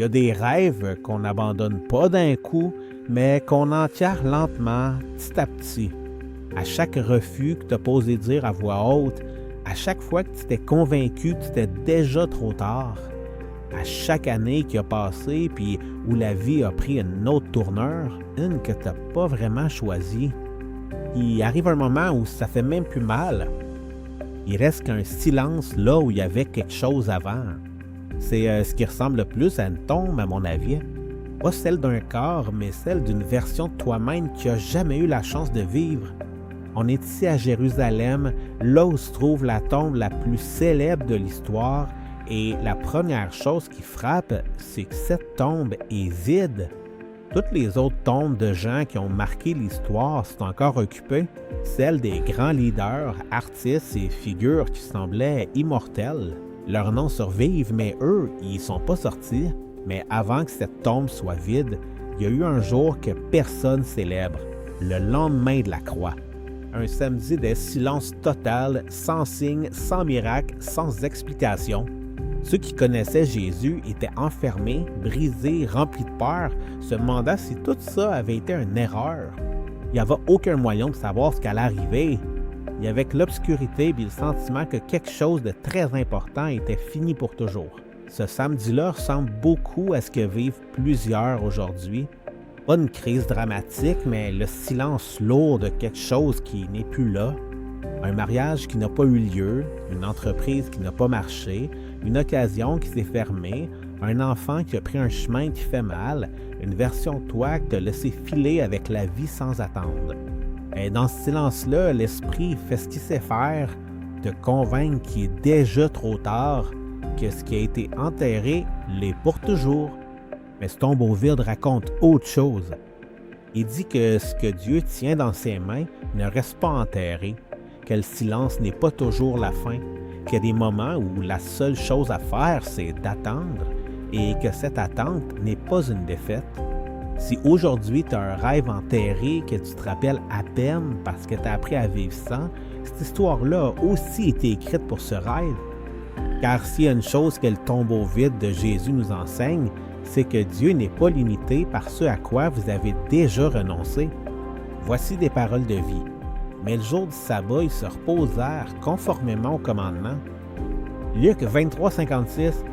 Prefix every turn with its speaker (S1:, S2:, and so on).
S1: a des rêves qu'on n'abandonne pas d'un coup, mais qu'on enterre lentement, petit à petit. À chaque refus que tu as posé dire à voix haute, à chaque fois que tu t'es convaincu que c'était déjà trop tard, à chaque année qui a passé puis où la vie a pris une autre tournure, une que tu n'as pas vraiment choisie. Il arrive un moment où ça fait même plus mal. Il reste qu'un silence là où il y avait quelque chose avant. C'est ce qui ressemble le plus à une tombe, à mon avis. Pas celle d'un corps, mais celle d'une version de toi-même qui n'a jamais eu la chance de vivre. On est ici à Jérusalem, là où se trouve la tombe la plus célèbre de l'histoire, et la première chose qui frappe, c'est que cette tombe est vide. Toutes les autres tombes de gens qui ont marqué l'histoire sont encore occupées, celles des grands leaders, artistes et figures qui semblaient immortels. Leurs noms survivent, mais eux, ils sont pas sortis. Mais avant que cette tombe soit vide, il y a eu un jour que personne célèbre, le lendemain de la croix. Un samedi de silence total, sans signe, sans miracle, sans explication. Ceux qui connaissaient Jésus étaient enfermés, brisés, remplis de peur, se demandant si tout ça avait été une erreur. Il n'y avait aucun moyen de savoir ce qu'allait arriver. Il y avait que l'obscurité et le sentiment que quelque chose de très important était fini pour toujours. Ce samedi-là ressemble beaucoup à ce que vivent plusieurs aujourd'hui. Pas une crise dramatique, mais le silence lourd de quelque chose qui n'est plus là. Un mariage qui n'a pas eu lieu, une entreprise qui n'a pas marché, une occasion qui s'est fermée, un enfant qui a pris un chemin qui fait mal, une version de toi que tu as laissé filer avec la vie sans attendre. Et dans ce silence-là, l'esprit fait ce qu'il sait faire, te convaincre qu'il est déjà trop tard, que ce qui a été enterré l'est pour toujours. Mais ce tombeau vide raconte autre chose. Il dit que ce que Dieu tient dans ses mains ne reste pas enterré, que le silence n'est pas toujours la fin, qu'il y a des moments où la seule chose à faire, c'est d'attendre, et que cette attente n'est pas une défaite. Si aujourd'hui tu as un rêve enterré que tu te rappelles à peine parce que tu as appris à vivre sans, cette histoire-là a aussi été écrite pour ce rêve. Car s'il y a une chose que le tombeau vide de Jésus nous enseigne, c'est que Dieu n'est pas limité par ce à quoi vous avez déjà renoncé. Voici des paroles de vie. Mais le jour du sabbat, ils se reposèrent conformément au commandement. Luc 23, 56.